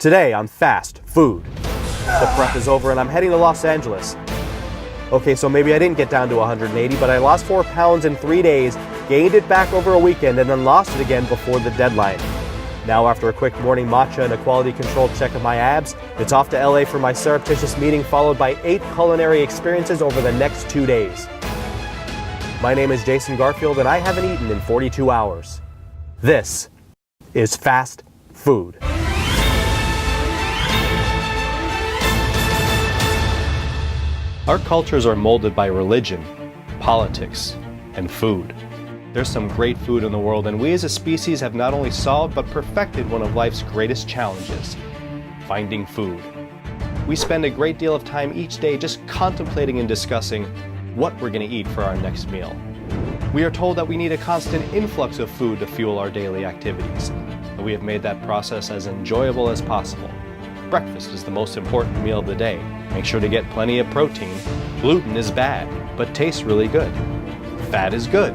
Today on Fast Food. The prep is over and I'm heading to Los Angeles. Okay, so maybe I didn't get down to 180, but I lost 4 pounds in 3 days, gained it back over a weekend, and then lost it again before the deadline. Now, after a quick morning matcha and a quality control check of my abs, it's off to LA for my surreptitious meeting, followed by 8 culinary experiences over the next 2 days. My name is Jason Garfield, and I haven't eaten in 42 hours. This is Fast Food. Our cultures are molded by religion, politics, and food. There's some great food in the world, and we as a species have not only solved but perfected one of life's greatest challenges: finding food. We spend a great deal of time each day just contemplating and discussing what we're going to eat for our next meal. We are told that we need a constant influx of food to fuel our daily activities, and we have made that process as enjoyable as possible. Breakfast is the most important meal of the day. Make sure to get plenty of protein. Gluten is bad, but tastes really good. Fat is good,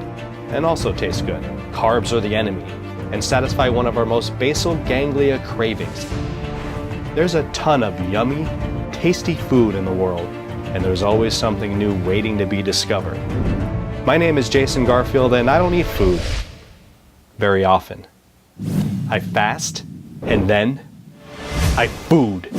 and also tastes good. Carbs are the enemy, and satisfy one of our most basal ganglia cravings. There's a ton of yummy, tasty food in the world, and there's always something new waiting to be discovered. My name is Jason Garfield, and I don't eat food very often. I fast, and then I food.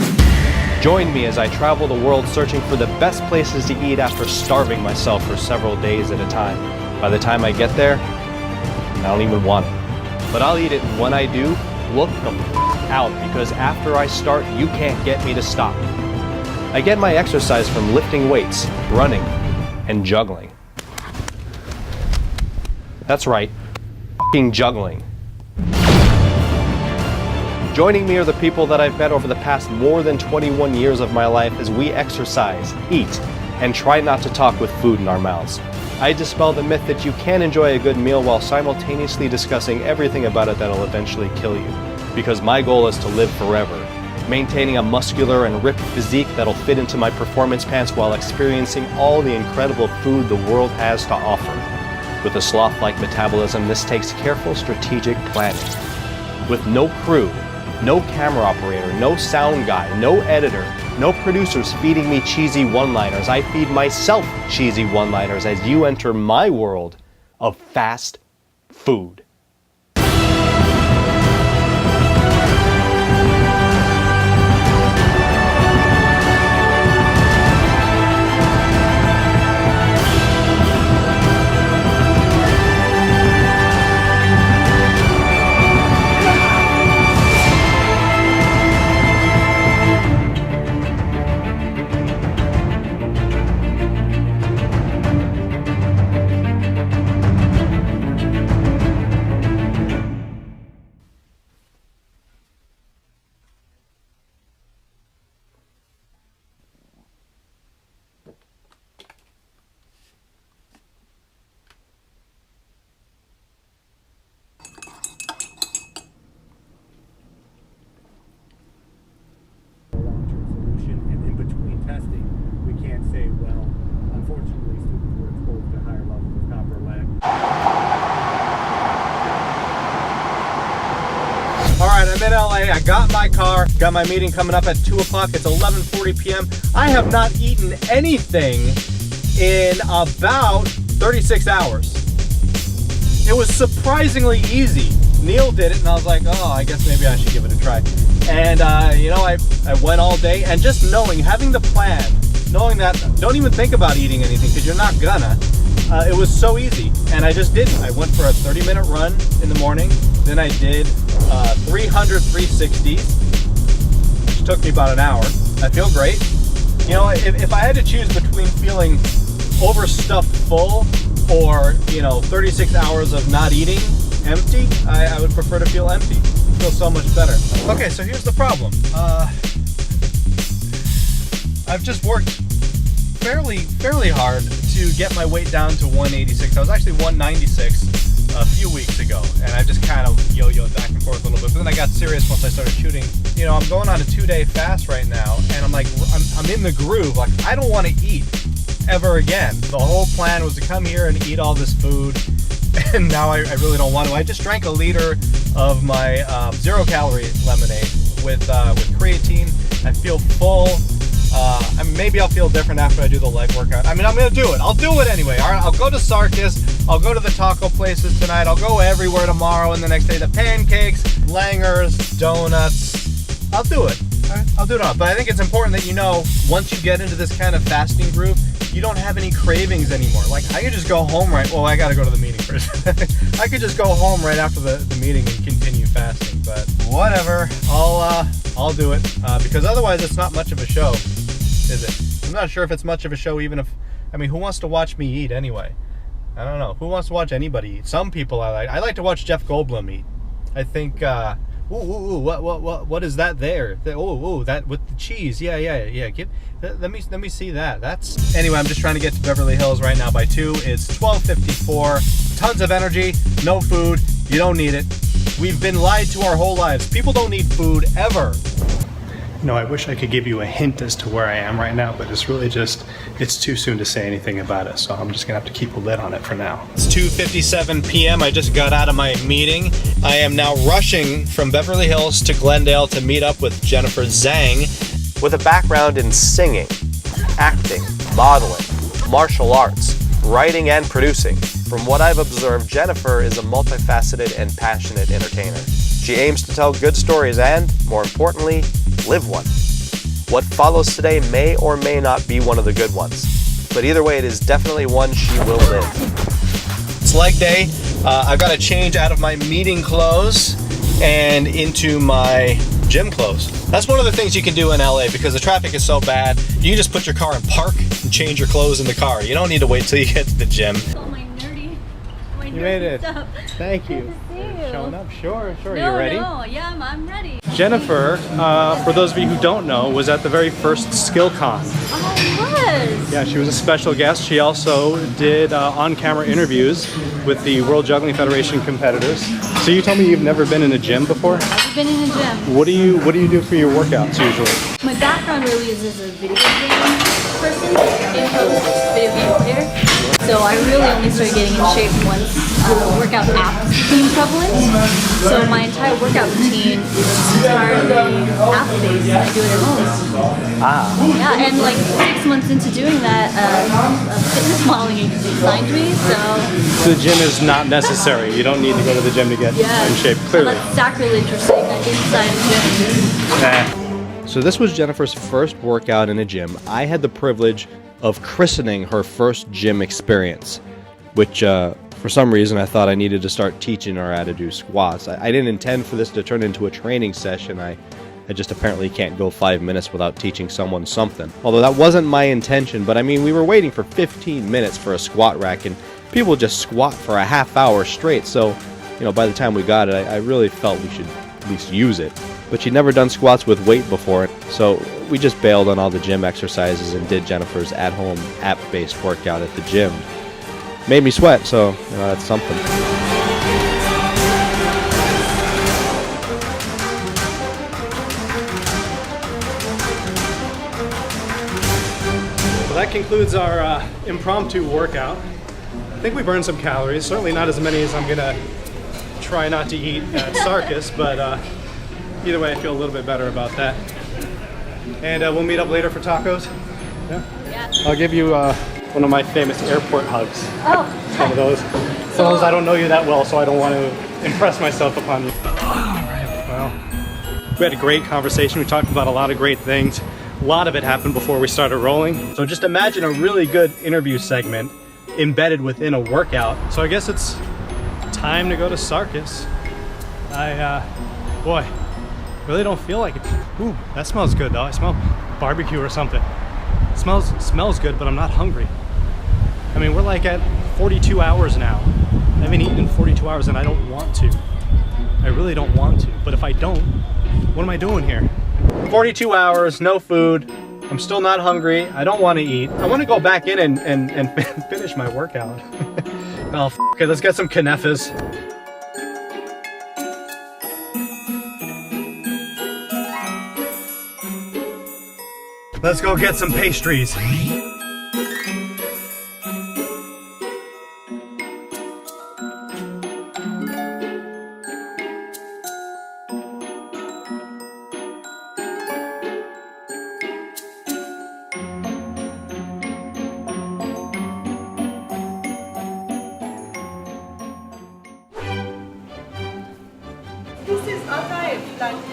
Join me as I travel the world searching for the best places to eat after starving myself for several days at a time. By the time I get there, I don't even want it. But I'll eat it, and when I do, look the out, because after I start, you can't get me to stop. I get my exercise from lifting weights, running, and juggling. That's right, juggling. Joining me are the people that I've met over the past more than 21 years of my life as we exercise, eat, and try not to talk with food in our mouths. I dispel the myth that you can enjoy a good meal while simultaneously discussing everything about it that'll eventually kill you. Because my goal is to live forever, maintaining a muscular and ripped physique that'll fit into my performance pants while experiencing all the incredible food the world has to offer. With a sloth-like metabolism, this takes careful strategic planning. With no crew, no camera operator, no sound guy, no editor, no producers feeding me cheesy one-liners. I feed myself cheesy one-liners as you enter my world of fast food. Alright, I'm in LA, I got my car, got my meeting coming up at 2 o'clock, it's 11:40 p.m. I have not eaten anything in about 36 hours. It was surprisingly easy. Neil did it and I was like, oh, I guess maybe I should give it a try. And you know, I went all day, and just knowing, having the plan, knowing that don't even think about eating anything because you're not gonna, it was so easy, and I just didn't. I went for a 30-minute run in the morning, then I did 300 360s, which took me about an hour. I feel great. You know, if I had to choose between feeling overstuffed full or, you know, 36 hours of not eating empty, I would prefer to feel empty. It feels so much better. Okay, so here's the problem. I've just worked fairly hard to get my weight down to 186. I was actually 196 a few weeks ago, and I just kind of yo-yoed back and forth a little bit, but then I got serious once I started shooting. You know, I'm going on a 2-day fast right now, and I'm like, I'm in the groove. Like, I don't want to eat ever again. The whole plan was to come here and eat all this food, and now I really don't want to. I just drank a liter of my 0-calorie lemonade with cream. feel full. I mean, maybe I'll feel different after I do the leg workout. I mean, I'm gonna do it. I'll do it anyway. All right, I'll go to Sarkis. I'll go to the taco places tonight. I'll go everywhere tomorrow and the next day. The pancakes, langers, donuts. I'll do it. All right, I'll do it all. But I think it's important that you know, once you get into this kind of fasting groove, you don't have any cravings anymore. Like, I could just go home well, I gotta go to the meeting first. I could just go home right after the meeting and continue fasting, but whatever. I'll do it, because otherwise it's not much of a show, is it? I'm not sure if it's much of a show, even if, I mean, who wants to watch me eat anyway? I don't know. Who wants to watch anybody eat? Some people I like to watch Jeff Goldblum eat. I think, what is that there? That with the cheese. Yeah. Let me see that. Anyway, I'm just trying to get to Beverly Hills right now by 2. It's 12:54. Tons of energy, no food. You don't need it. We've been lied to our whole lives. People don't need food ever. No, I wish I could give you a hint as to where I am right now, but it's really just, it's too soon to say anything about it, so I'm just gonna have to keep a lid on it for now. It's 2:57 p.m. I just got out of my meeting. I am now rushing from Beverly Hills to Glendale to meet up with Jennifer Zhang. With a background in singing, acting, modeling, martial arts, writing, and producing, from what I've observed, Jennifer is a multifaceted and passionate entertainer. She aims to tell good stories and, more importantly, live one. What follows today may or may not be one of the good ones, but either way, it is definitely one she will live. It's leg day. I've got to change out of my meeting clothes and into my gym clothes. That's one of the things you can do in LA because the traffic is so bad. You can just put your car in park and change your clothes in the car. You don't need to wait till you get to the gym. You made it. Stuff. Thank you. Good to see you. Showing up. Sure. No, You ready? No, yeah, I'm ready. Jennifer, for those of you who don't know, was at the very first SkillCon. Oh, I was. Yeah, she was a special guest. She also did on-camera interviews with the World Juggling Federation competitors. So you told me you've never been in a gym before? I've been in a gym. What do you do for your workouts usually? My background really is as a video game person, game host, video game player. So I really only started getting in shape once workout apps became prevalent. So my entire workout routine is entirely app-based. I do it at home. Yeah, and like 6 months into doing that, a fitness modeling agency signed me. So The gym is not necessary. You don't need to go to the gym to get in shape, clearly. That's sacrilege for saying that inside a gym. So this was Jennifer's first workout in a gym. I had the privilege of christening her first gym experience, which for some reason I thought I needed to start teaching her how to do squats. I didn't intend for this to turn into a training session. I just apparently can't go 5 minutes without teaching someone something. Although that wasn't my intention, but I mean, we were waiting for 15 minutes for a squat rack and people just squat for a half hour straight. So, you know, by the time we got it, I really felt we should at least use it. But she'd never done squats with weight before, so we just bailed on all the gym exercises and did Jennifer's at-home app-based workout at the gym. Made me sweat, so you know, that's something. Well, that concludes our impromptu workout. I think we burned some calories, certainly not as many as I'm gonna try not to eat at Sarkis, but either way, I feel a little bit better about that. And we'll meet up later for tacos. Yeah? Yeah. I'll give you one of my famous airport hugs. Oh. Some of those. Some of those I don't know you that well, so I don't want to impress myself upon you. All right, well, we had a great conversation. We talked about a lot of great things. A lot of it happened before we started rolling. So just imagine a really good interview segment embedded within a workout. So I guess it's time to go to Sarkis. Boy, really don't feel like it. Ooh, that smells good though. I smell barbecue or something. It smells good, but I'm not hungry. I mean, we're like at 42 hours now. I haven't eaten in 42 hours and I don't want to. I really don't want to, but if I don't, what am I doing here? 42 hours, no food. I'm still not hungry. I don't want to eat. I want to go back in and finish my workout. Well, okay, let's get some knefas. Let's go get some pastries.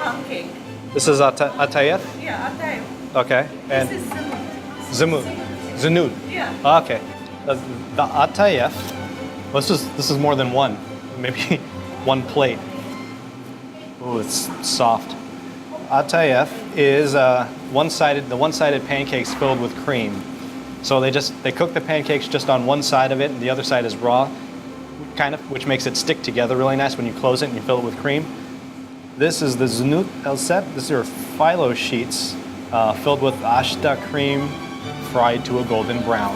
pancake. This is atayef? Yeah, atay. Okay. And This is zimut. Zanud. Yeah. Okay. The atayef, well, this is more than one. Maybe one plate. Oh, it's soft. Atayef is the one-sided pancakes filled with cream. So they cook the pancakes just on one side of it, and the other side is raw, kind of, which makes it stick together really nice when you close it and you fill it with cream. This is the znut el set. These are phyllo sheets filled with ashta cream, fried to a golden brown.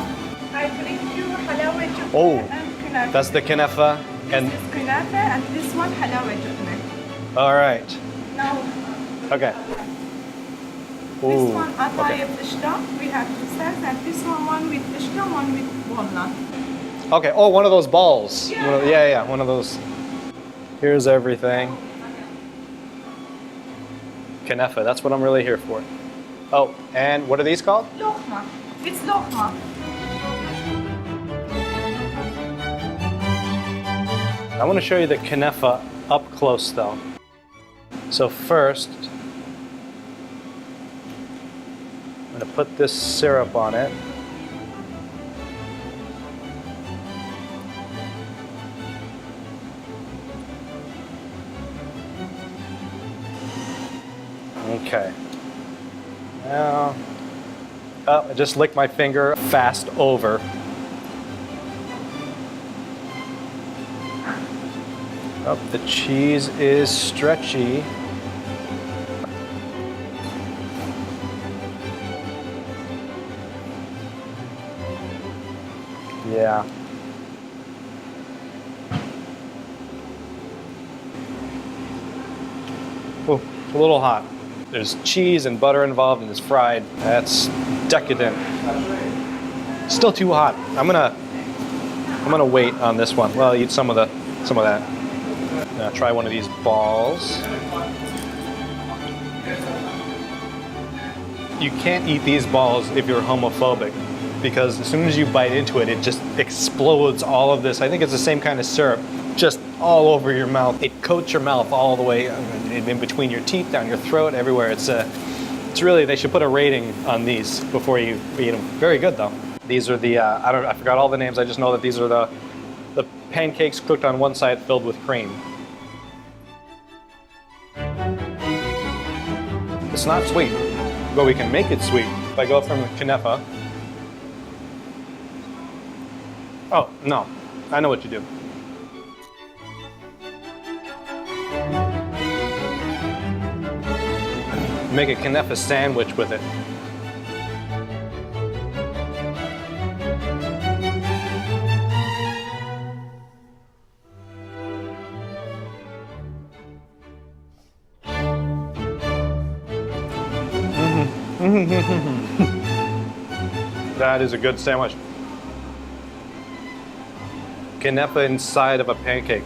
I bring you halawa jubna Oh, and kunafa. that's the kenefa, and This is kunafa and this one halawa jubna. all right, Now, okay. this one atay okay. ishta, we have two sets, and this one with ishta, one with walnut. Okay. Oh, one of those balls. Yeah. Yeah, one of those. Here's everything. Kenefa. That's what I'm really here for. Oh, and what are these called? Lokma. It's lokma. I want to show you the kenefa up close though. So first, I'm going to put this syrup on it. Okay. Now, I just licked my finger fast over. Oh, the cheese is stretchy. Yeah. Oh, it's a little hot. There's cheese and butter involved and it's fried. That's decadent. Still too hot. I'm gonna wait on this one. Well, I'll eat some of that. Now try one of these balls. You can't eat these balls if you're homophobic, because as soon as you bite into it, it just explodes all of this. I think it's the same kind of syrup, just all over your mouth. It coats your mouth all the way in between your teeth, down your throat, everywhere. It's really, they should put a rating on these before you eat them. Very good though. These are the I forgot all the names. I just know that these are the pancakes cooked on one side filled with cream. It's not sweet, but we can make it sweet. If I go from the kenefa. Oh, no. I know what you do. Make a kenefa sandwich with it. That is a good sandwich. Kenefa inside of a pancake.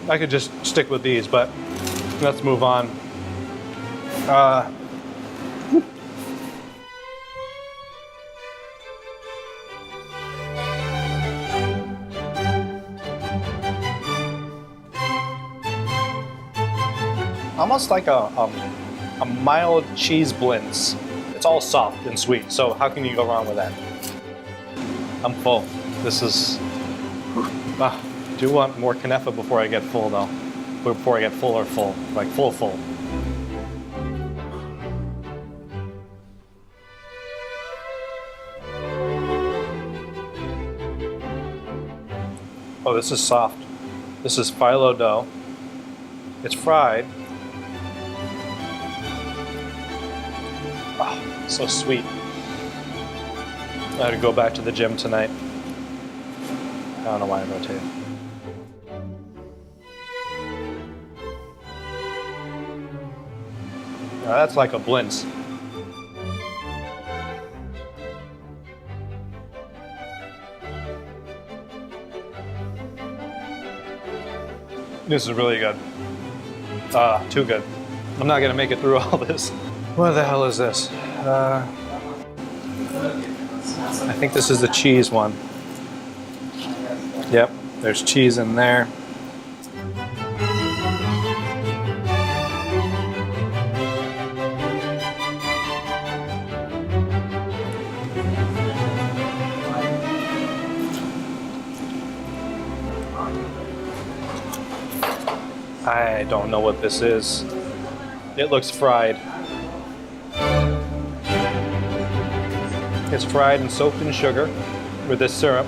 I could just stick with these, but let's move on. Almost like a mild cheese blitz. It's all soft and sweet, so how can you go wrong with that? I'm full. This is... I do want more kenefa before I get full though. Before I get full, like full. Oh, this is soft. This is phyllo dough. It's fried. Oh, so sweet. I had to go back to the gym tonight. I don't know why I rotated. Now that's like a blintz. This is really good. Too good. I'm not gonna make it through all this. What the hell is this? I think this is the cheese one. Yep, there's cheese in there. I don't know what this is. It looks fried. It's fried and soaked in sugar with this syrup.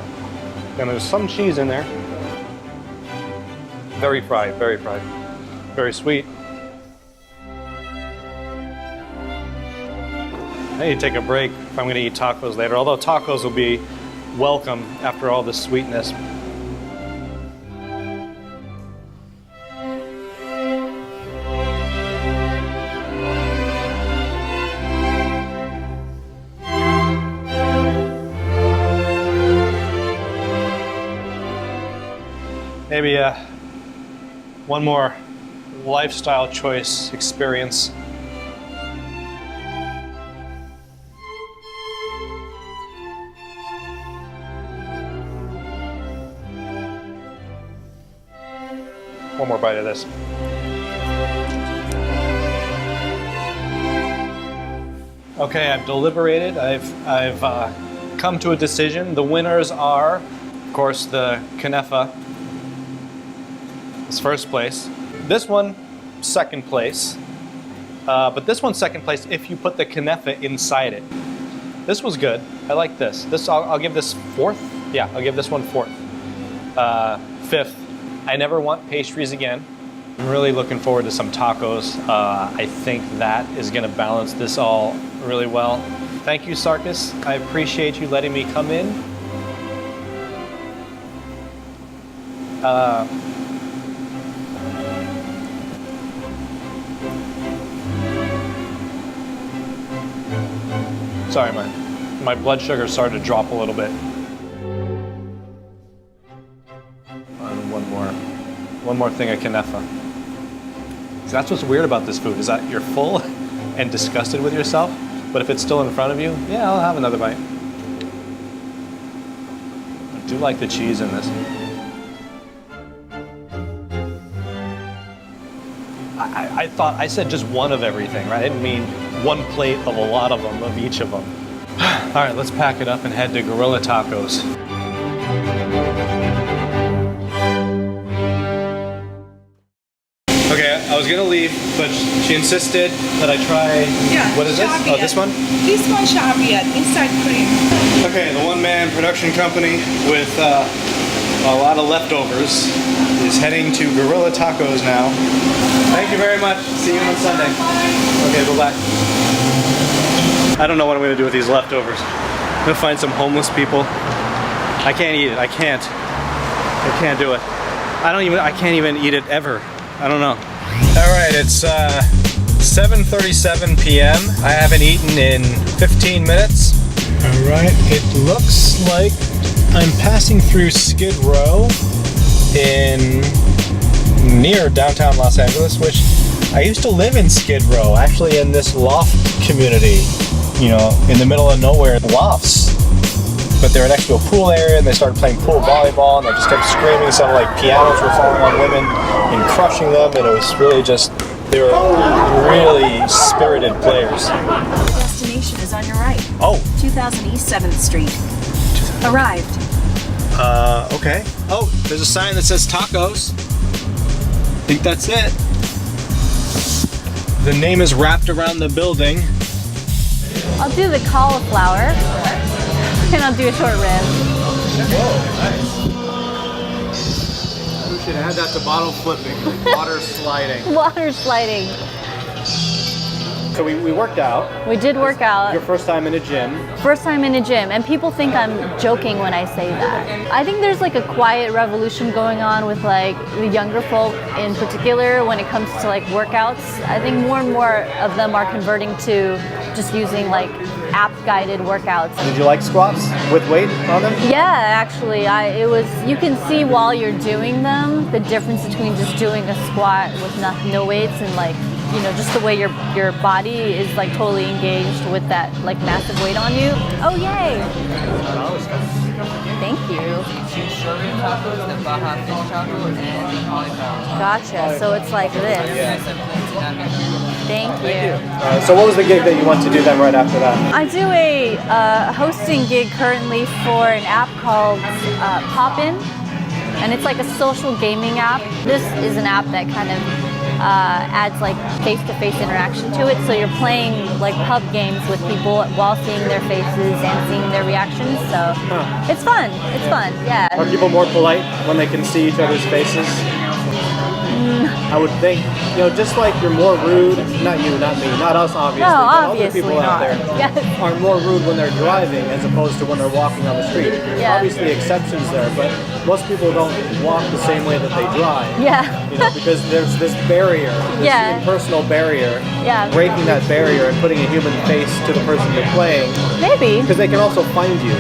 And there's some cheese in there. Very fried, very fried. Very sweet. I need to take a break if I'm going to eat tacos later, although tacos will be welcome after all this sweetness. Maybe one more lifestyle choice experience. One more bite of this. Okay, I've deliberated. I've come to a decision. The winners are, of course, the Kunefa. It's first place. This one, second place. But this one's second place if you put the Kunefa inside it. This was good. I like this. I'll give this fourth. Yeah, I'll give this one fourth. Fifth. I never want pastries again. I'm really looking forward to some tacos. I think that is going to balance this all really well. Thank you, Sarkis. I appreciate you letting me come in. Sorry, my blood sugar started to drop a little bit. And one more thing of Kunefa. So that's what's weird about this food, is that you're full and disgusted with yourself, but if it's still in front of you, yeah, I'll have another bite. I do like the cheese in this. I thought I said just one of everything, right? I didn't mean one plate of a lot of them, of each of them. All right, let's pack it up and head to Guerrilla Tacos. Okay, I was gonna leave, but she insisted that I try. Yeah. What is this? Oh, this one? This one Shaviet, inside cream. Okay, the one-man production company with a lot of leftovers is heading to Guerrilla Tacos now. Thank you very much. See you on Sunday. Okay, bye-bye. I don't know what I'm going to do with these leftovers. I'm going to find some homeless people. I can't eat it. I can't do it. I can't even eat it ever. I don't know. All right, it's 7:37 p.m. I haven't eaten in 15 minutes. All right, it looks like I'm passing through Skid Row near downtown Los Angeles, which I used to live in Skid Row, actually in this loft community, you know, in the middle of nowhere, lofts. But they were next to a pool area, and they started playing pool volleyball, and they just kept screaming. It sounded like pianos were falling on women and crushing them, and it was really just, they were really spirited players. The destination is on your right. Oh. 2000 East 7th Street. Arrived. Okay. Oh, there's a sign that says tacos. I think that's it. The name is wrapped around the building. I'll do the cauliflower, and I'll do a short rib. Whoa, nice. We should add that to bottle flipping, water sliding. Water sliding. So we worked out. We did work out. Your first time in a gym. First time in a gym, and people think I'm joking when I say that. I think there's like a quiet revolution going on with like the younger folk in particular when it comes to like workouts. I think more and more of them are converting to just using like app-guided workouts. Did you like squats with weight on them? Yeah, actually, you can see while you're doing them the difference between just doing a squat with no weights and like you know, just the way your body is like totally engaged with that like massive weight on you. Oh yay! Thank you. Shrimp tacos, the Baja fish taco, and the cauliflower. Gotcha. So it's like this. Thank you. So what was the gig that you want to do then right after that? I do a hosting gig currently for an app called Poppin, and it's like a social gaming app. This is an app that kind of adds like face-to-face interaction to it. So you're playing like pub games with people while seeing their faces and seeing their reactions. So it's fun. It's fun. Yeah. Are people more polite when they can see each other's faces? I would think, you know, just like you're more rude, not you, not me, not us obviously, No, but obviously other people out not. there Yes. are more rude when they're driving as opposed to when they're walking on the street. Yeah. Obviously exceptions there, but most people don't walk the same way that they drive. Yeah. You know, because there's this barrier, this Yeah. impersonal barrier, Yeah. breaking that barrier and putting a human face to the person you're playing, Maybe. because they can also find you.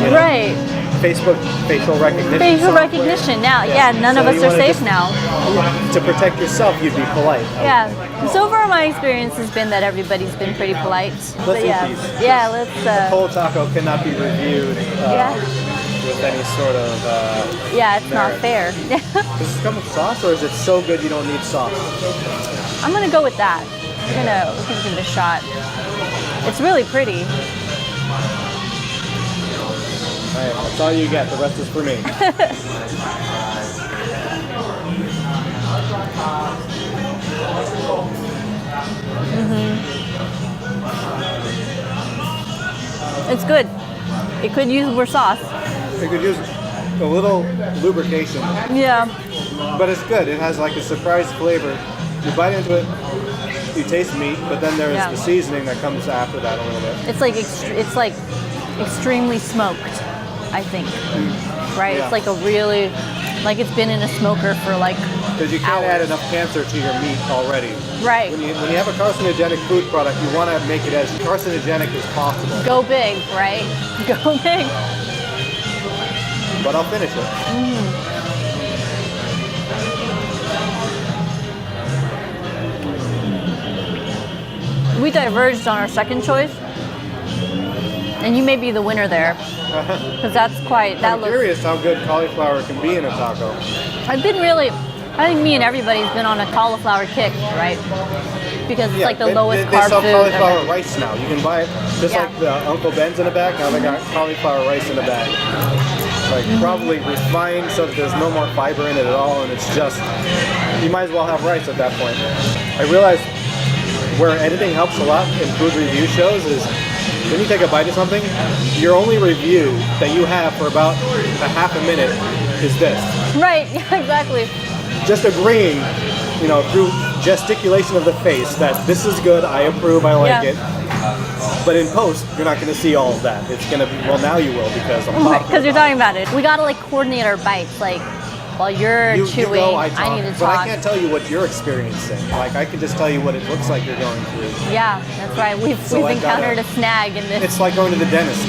You know? Right. Facebook facial recognition. Facial software. recognition now. Yeah, none So of us you are wanna safe just- now. To protect yourself, you'd be polite. Yeah. So far, my experience has been that everybody's been pretty polite. But eat yeah. these. Yeah. Let's. Cold taco cannot be reviewed Yeah. with any sort of. Yeah, it's not fair. Does this come with sauce, or is it so good you don't need sauce? I'm gonna go with that. We're gonna give it a shot. It's really pretty. All right, that's all you get. The rest is for me. It's good. It could use more sauce. You could use a little lubrication, Yeah. but it's good. It has like a surprise flavor. You bite into it, you taste meat, but then there's Yeah. the seasoning that comes after that a little bit. It's like extremely smoked, I think. Right? Yeah. It's like a really like it's been in a smoker for like Because you can't add hours. enough cancer to your meat already. Right. When you have a carcinogenic food product, you want to make it as carcinogenic as possible. Go big, right? Go big. But I'll finish it. We diverged on our second choice, and you may be the winner there, because that's quite. That I'm looks. curious how good cauliflower can be in a taco. I've been really. I think me and everybody's been on a cauliflower kick, right? Because it's like the lowest they carb sell food. cauliflower rice now. You can buy it just Yeah. like the Uncle Ben's in the bag. Now they got cauliflower rice in the bag. Like probably refined so that there's no more fiber in it at all, and it's just you might as well have rice at that point. I realized where editing helps a lot in food review shows is when you take a bite of something, your only review that you have for about a half a minute is this. Right. Yeah. Exactly. Just agreeing, you know, through gesticulation of the face that this is good, I approve, I like Yeah. it. But in post, you're not going to see all of that. It's going to be, well, now you will because I'm talking. Because you're talking about it. We gotta like coordinate our bites. Like while you're You chewing, go, I talk, need to but talk. I can't tell you what you're experiencing. Like I can just tell you what it looks like you're going through. Yeah, that's right. We've So I've encountered gotta- a snag in this. It's like going to the dentist.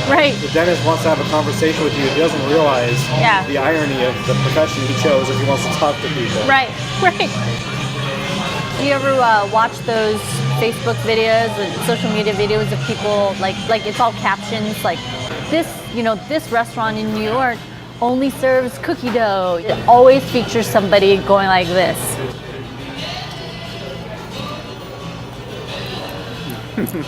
Right. The dentist wants to have a conversation with you. He doesn't realize Yeah. the irony of the profession he chose if he wants to talk to people. Right. Right. Do you ever watch those Facebook videos and social media videos of people like it's all captions like this, you know, this restaurant in New York only serves cookie dough. It always features somebody going like this.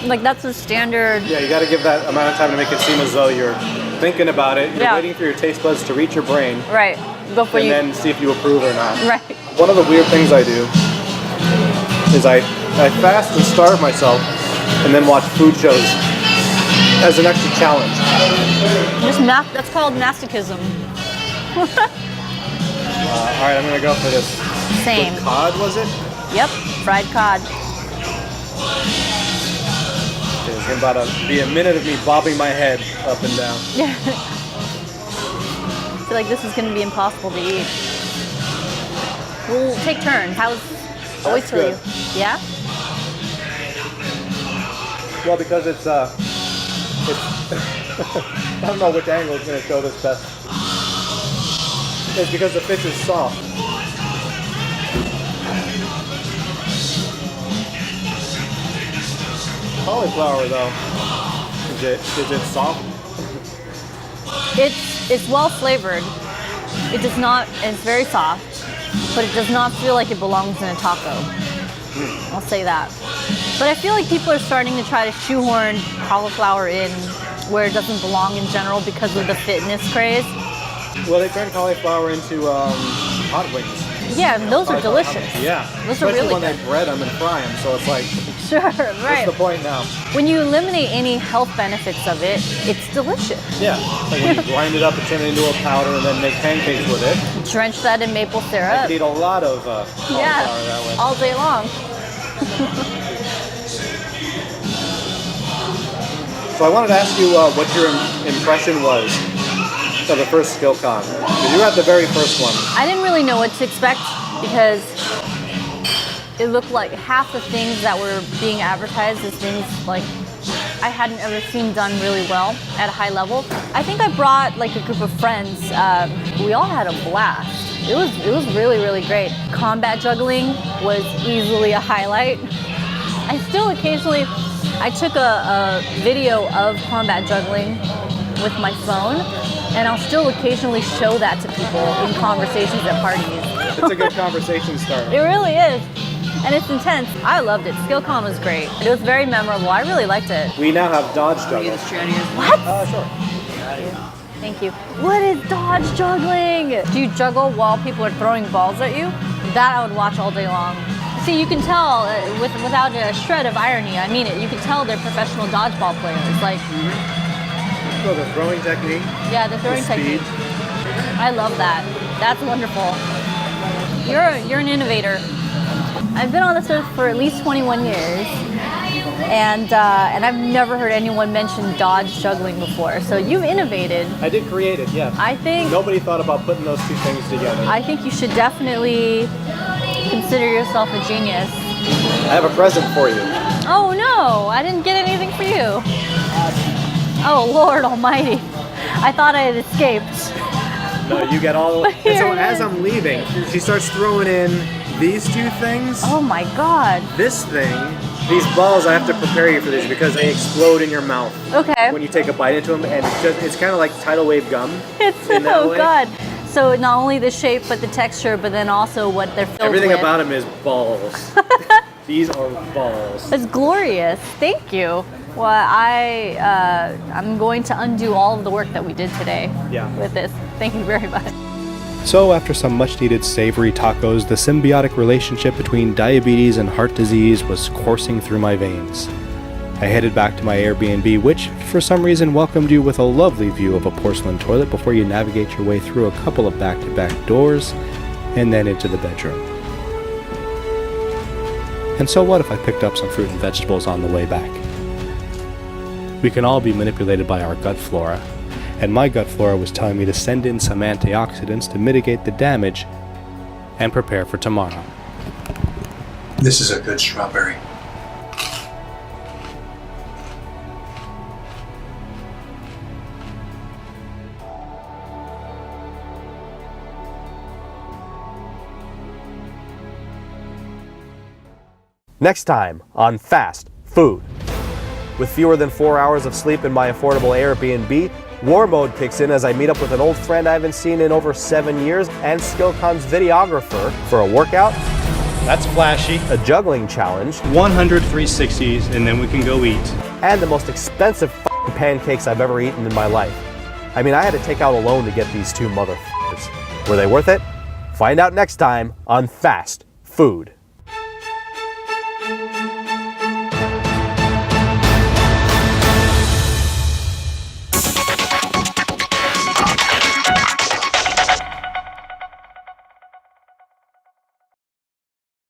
Like that's a standard. Yeah, you got to give that amount of time to make it seem as though you're thinking about it. You're Yeah. waiting for your taste buds to reach your brain, Right. Before and you. then see if you approve or not. Right. One of the weird things I do is I fast and starve myself, and then watch food shows as an extra challenge. Just that's called masochism. All right, I'm gonna go for this. Same. With cod, was it? Yep. Fried cod. It's about to be a minute of me bobbing my head up and down. Yeah. I feel like this is going to be impossible to eat. We'll take turns. I'll wait That's till good. you. Yeah? Well, because it's I don't know which angle is gonna show this best. It's because the fish is soft. cauliflower though? Is it soft? It's well flavored. It does not. It's very soft, but it does not feel like it belongs in a taco. I'll say that. But I feel like people are starting to try to shoehorn cauliflower in where it doesn't belong in general because of the fitness craze. Well, they turn cauliflower into hot wings. Yeah, and those are delicious. Yeah, those are especially really when good. they bread them and fry them. So it's like, Sure, right. what's the point now? When you eliminate any health benefits of it, it's delicious. Yeah, like when you grind it up and turn it into a powder and then make pancakes with it. Drench that in maple I syrup. could eat a lot of cauliflower that way. All day long. So I wanted to ask you what your impression was of the first SkillCon. Because you were at the very first one. I didn't really know what to expect because it looked like half the things that were being advertised as things like I hadn't ever seen done really well at a high level. I think I brought like a group of friends. We all had a blast. It was really, really great. Combat juggling was easily a highlight. I still occasionally, I took a video of combat juggling with my phone, and I'll still occasionally show that to people in conversations at parties. It's a good conversation starter. It really is. And it's intense. I loved it. SkillCon was great. It was very memorable. I really liked it. We now have dodge juggling. What? Sure. Thank you. What is dodge juggling? Do you juggle while people are throwing balls at you? That I would watch all day long. See, you can tell without a shred of irony. I mean it. You can tell they're professional dodgeball players. Like, So the throwing technique. yeah, the throwing speed. technique. I love that. That's wonderful. You're an innovator. I've been on this earth for at least 21 years, and I've never heard anyone mention dodge juggling before. So you've innovated. I did create it, yeah. I think Nobody thought about putting those two things together. I think you should definitely consider yourself a genius. I have a present for you. Oh no, I didn't get anything for you. Oh Lord Almighty, I thought I had escaped. No, you get all. And Here so it as is. I'm leaving, she starts throwing in these two things, Oh my God. this thing, these balls. I have to prepare you for these because they explode in your mouth Okay. when you take a bite into them, and it's kind of like tidal wave gum. It's in that so way. good. So not only the shape, but the texture, but then also what they're filled Everything with. about them is balls. These are balls. It's glorious. Thank you. Well, I'm going to undo all of the work that we did today with this. Thank you very much. So, after some much needed savory tacos, the symbiotic relationship between diabetes and heart disease was coursing through my veins. I headed back to my Airbnb, which, for some reason, welcomed you with a lovely view of a porcelain toilet before you navigate your way through a couple of back-to-back doors and then into the bedroom. And so what if I picked up some fruit and vegetables on the way back? We can all be manipulated by our gut flora, and my gut flora was telling me to send in some antioxidants to mitigate the damage and prepare for tomorrow. This is a good strawberry. Next time on Fast Food. With fewer than 4 hours of sleep in my affordable Airbnb, war mode kicks in as I meet up with an old friend I haven't seen in over 7 years and SkillCon's videographer for a workout, That's flashy. a juggling challenge, 100 360s, and then we can go eat. and the most expensive f***ing pancakes I've ever eaten in my life. I mean, I had to take out a loan to get these two motherfuckers. Were they worth it? Find out next time on Fast Food.